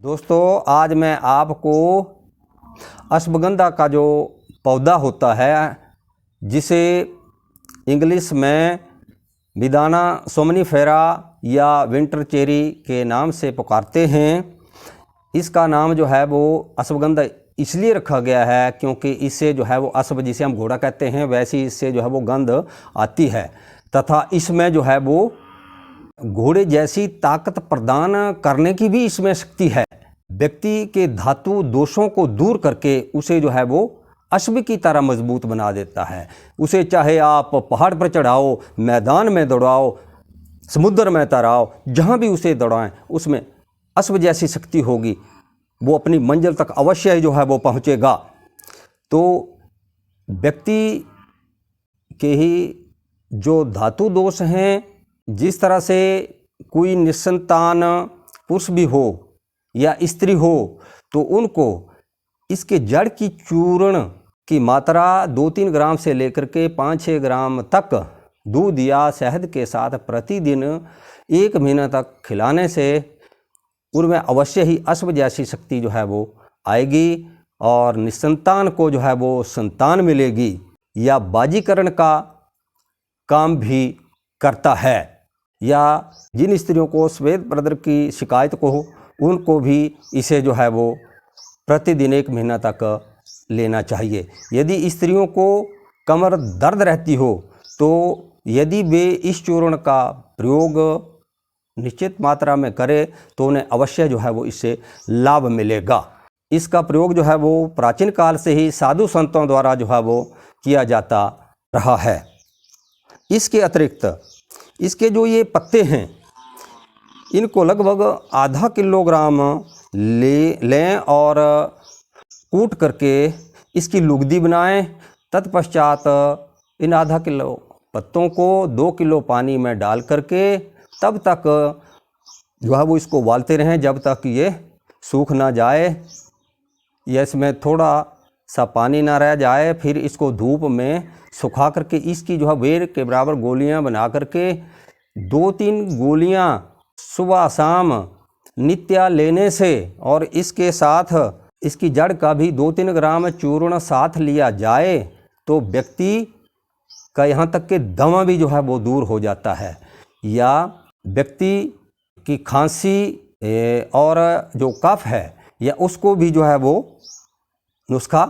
दोस्तों, आज मैं आपको अश्वगंधा का जो पौधा होता है, जिसे इंग्लिश में विदाना सोमनीफेरा या विंटर चेरी के नाम से पुकारते हैं। इसका नाम जो है वो अश्वगंधा इसलिए रखा गया है क्योंकि इससे जो है वो अश्व जिसे हम घोड़ा कहते हैं, वैसी इससे जो है वो गंध आती है तथा इसमें जो है वो घोड़े जैसी ताकत प्रदान करने की भी इसमें शक्ति है। व्यक्ति के धातु दोषों को दूर करके उसे जो है वो अश्व की तरह मजबूत बना देता है। उसे चाहे आप पहाड़ पर चढ़ाओ, मैदान में दौड़ाओ, समुद्र में तैराओ, जहाँ भी उसे दौड़ाएं उसमें अश्व जैसी शक्ति होगी। वो अपनी मंजिल तक अवश्य ही जो है वो पहुँचेगा। तो व्यक्ति के ही जो धातु दोष हैं, जिस तरह से कोई निसंतान पुरुष भी हो या स्त्री हो तो उनको इसके जड़ की चूर्ण की मात्रा 2-3 ग्राम से लेकर के 5-6 ग्राम तक दूध या शहद के साथ प्रतिदिन 1 महीना तक खिलाने से उनमें अवश्य ही अश्व जैसी शक्ति जो है वो आएगी और निसंतान को जो है वो संतान मिलेगी। या बाजीकरण का काम भी करता है। या जिन स्त्रियों को श्वेत प्रदर की शिकायत को हो उनको भी इसे जो है वो प्रतिदिन 1 महीना तक लेना चाहिए। यदि स्त्रियों को कमर दर्द रहती हो तो यदि वे इस चूर्ण का प्रयोग निश्चित मात्रा में करें तो उन्हें अवश्य जो है वो इससे लाभ मिलेगा। इसका प्रयोग जो है वो प्राचीन काल से ही साधु संतों द्वारा जो है वो किया जाता रहा है। इसके अतिरिक्त इसके जो ये पत्ते हैं, इनको लगभग आधा किलोग्राम लें और कूट करके इसकी लुगदी बनाएं। तत्पश्चात इन आधा किलो पत्तों को 2 किलो पानी में डाल करके तब तक जो है वो इसको उबालते रहें जब तक ये सूख ना जाए या इसमें थोड़ा सा पानी ना रह जाए। फिर इसको धूप में सुखा करके इसकी जो है बेर के बराबर गोलियां बना करके 2-3 गोलियां सुबह शाम नित्य लेने से और इसके साथ इसकी जड़ का भी 2-3 ग्राम चूर्ण साथ लिया जाए तो व्यक्ति का यहाँ तक कि दमा भी जो है वो दूर हो जाता है। या व्यक्ति की खांसी और जो कफ है या उसको भी जो है वो नुस्खा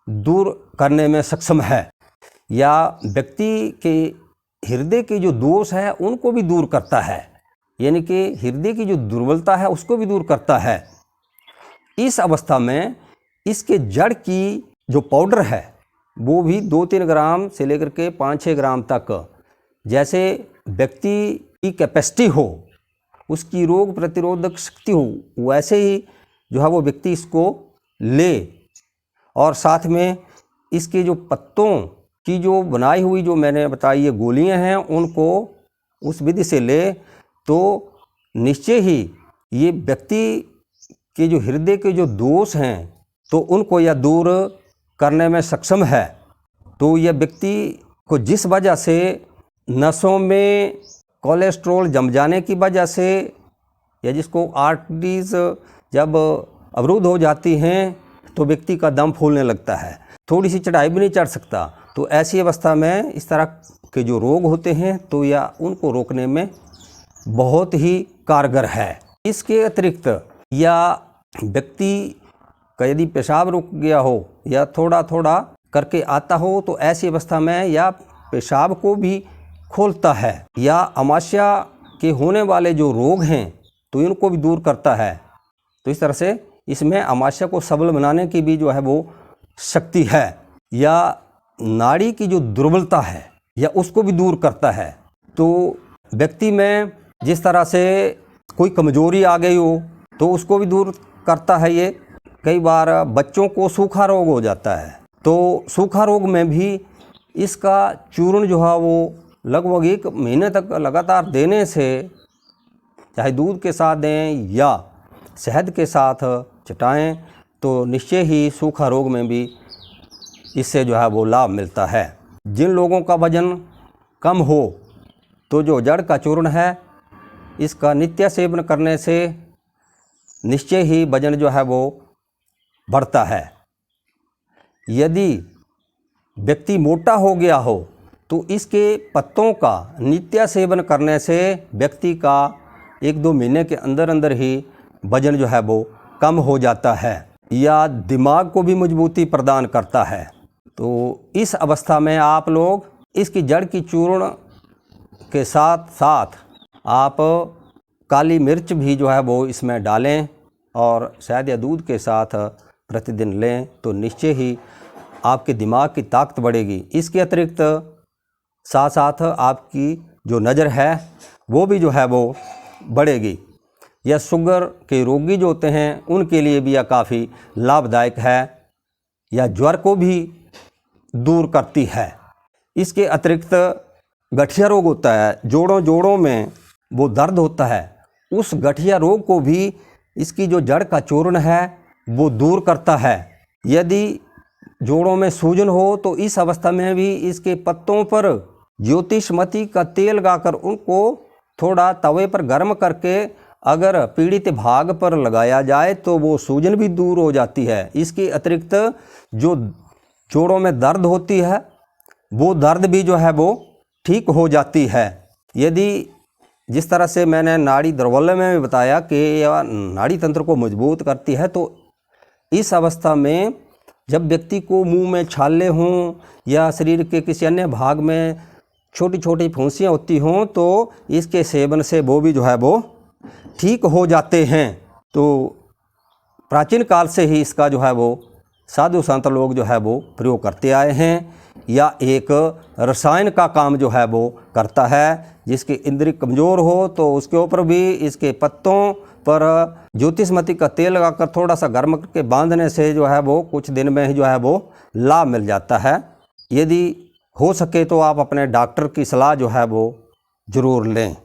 दूर करने में सक्षम है। या व्यक्ति के हृदय के जो दोष है उनको भी दूर करता है, यानी कि हृदय की जो दुर्बलता है उसको भी दूर करता है। इस अवस्था में इसके जड़ की जो पाउडर है वो भी 2-3 ग्राम से लेकर के 5-6 ग्राम तक, जैसे व्यक्ति की कैपेसिटी हो, उसकी रोग प्रतिरोधक शक्ति हो, वैसे ही जो है वो व्यक्ति इसको ले और साथ में इसके जो पत्तों की जो बनाई हुई जो मैंने बताई ये गोलियां हैं उनको उस विधि से ले तो निश्चय ही ये व्यक्ति के जो हृदय के जो दोष हैं तो उनको यह दूर करने में सक्षम है। तो यह व्यक्ति को जिस वजह से नसों में कोलेस्ट्रॉल जम जाने की वजह से या जिसको आर्टरीज जब अवरुद्ध हो जाती हैं तो व्यक्ति का दम फूलने लगता है, थोड़ी सी चढ़ाई भी नहीं चढ़ सकता। तो ऐसी अवस्था में इस तरह के जो रोग होते हैं तो यह उनको रोकने में बहुत ही कारगर है। इसके अतिरिक्त या व्यक्ति का यदि पेशाब रुक गया हो या थोड़ा थोड़ा करके आता हो तो ऐसी अवस्था में या पेशाब को भी खोलता है। या अमाशय के होने वाले जो रोग हैं तो इनको भी दूर करता है। तो इस तरह से इसमें अमाशय को सबल बनाने की भी जो है वो शक्ति है। या नाड़ी की जो दुर्बलता है या उसको भी दूर करता है। तो व्यक्ति में जिस तरह से कोई कमजोरी आ गई हो तो उसको भी दूर करता है। ये कई बार बच्चों को सूखा रोग हो जाता है तो सूखा रोग में भी इसका चूर्ण जो है वो लगभग 1 महीने तक लगातार देने से, चाहे दूध के साथ दें या शहद के साथ चटाएं, तो निश्चय ही सूखा रोग में भी इससे जो है वो लाभ मिलता है। जिन लोगों का वजन कम हो तो जो जड़ का चूर्ण है इसका नित्य सेवन करने से निश्चय ही वजन जो है वो बढ़ता है। यदि व्यक्ति मोटा हो गया हो तो इसके पत्तों का नित्य सेवन करने से व्यक्ति का 1-2 महीने के अंदर अंदर ही वजन जो है वो कम हो जाता है। या दिमाग को भी मजबूती प्रदान करता है। तो इस अवस्था में आप लोग इसकी जड़ की चूर्ण के साथ साथ आप काली मिर्च भी जो है वो इसमें डालें और शहद या दूध के साथ प्रतिदिन लें तो निश्चय ही आपके दिमाग की ताकत बढ़ेगी। इसके अतिरिक्त साथ साथ आपकी जो नज़र है वो भी जो है वो बढ़ेगी। यह शुगर के रोगी जो होते हैं उनके लिए भी यह काफ़ी लाभदायक है। यह ज्वर को भी दूर करती है। इसके अतिरिक्त गठिया रोग होता है, जोड़ों में वो दर्द होता है, उस गठिया रोग को भी इसकी जो जड़ का चूर्ण है वो दूर करता है। यदि जोड़ों में सूजन हो तो इस अवस्था में भी इसके पत्तों पर ज्योतिषमती का तेल लगाकर उनको थोड़ा तवे पर गर्म करके अगर पीड़ित भाग पर लगाया जाए तो वो सूजन भी दूर हो जाती है। इसके अतिरिक्त जो जोड़ों में दर्द होती है वो दर्द भी जो है वो ठीक हो जाती है। यदि जिस तरह से मैंने नाड़ी दौर्बल्य में भी बताया कि यह नाड़ी तंत्र को मजबूत करती है, तो इस अवस्था में जब व्यक्ति को मुंह में छाले हों या शरीर के किसी अन्य भाग में छोटी छोटी फुंसियाँ होती हों तो इसके सेवन से वो भी जो है वो ठीक हो जाते हैं। तो प्राचीन काल से ही इसका जो है वो साधु संत लोग जो है वो प्रयोग करते आए हैं। या एक रसायन का काम जो है वो करता है। जिसकी इंद्रिय कमज़ोर हो तो उसके ऊपर भी इसके पत्तों पर ज्योतिषमती का तेल लगाकर थोड़ा सा गर्म करके बांधने से जो है वो कुछ दिन में ही जो है वो लाभ मिल जाता है। यदि हो सके तो आप अपने डॉक्टर की सलाह जो है वो ज़रूर लें।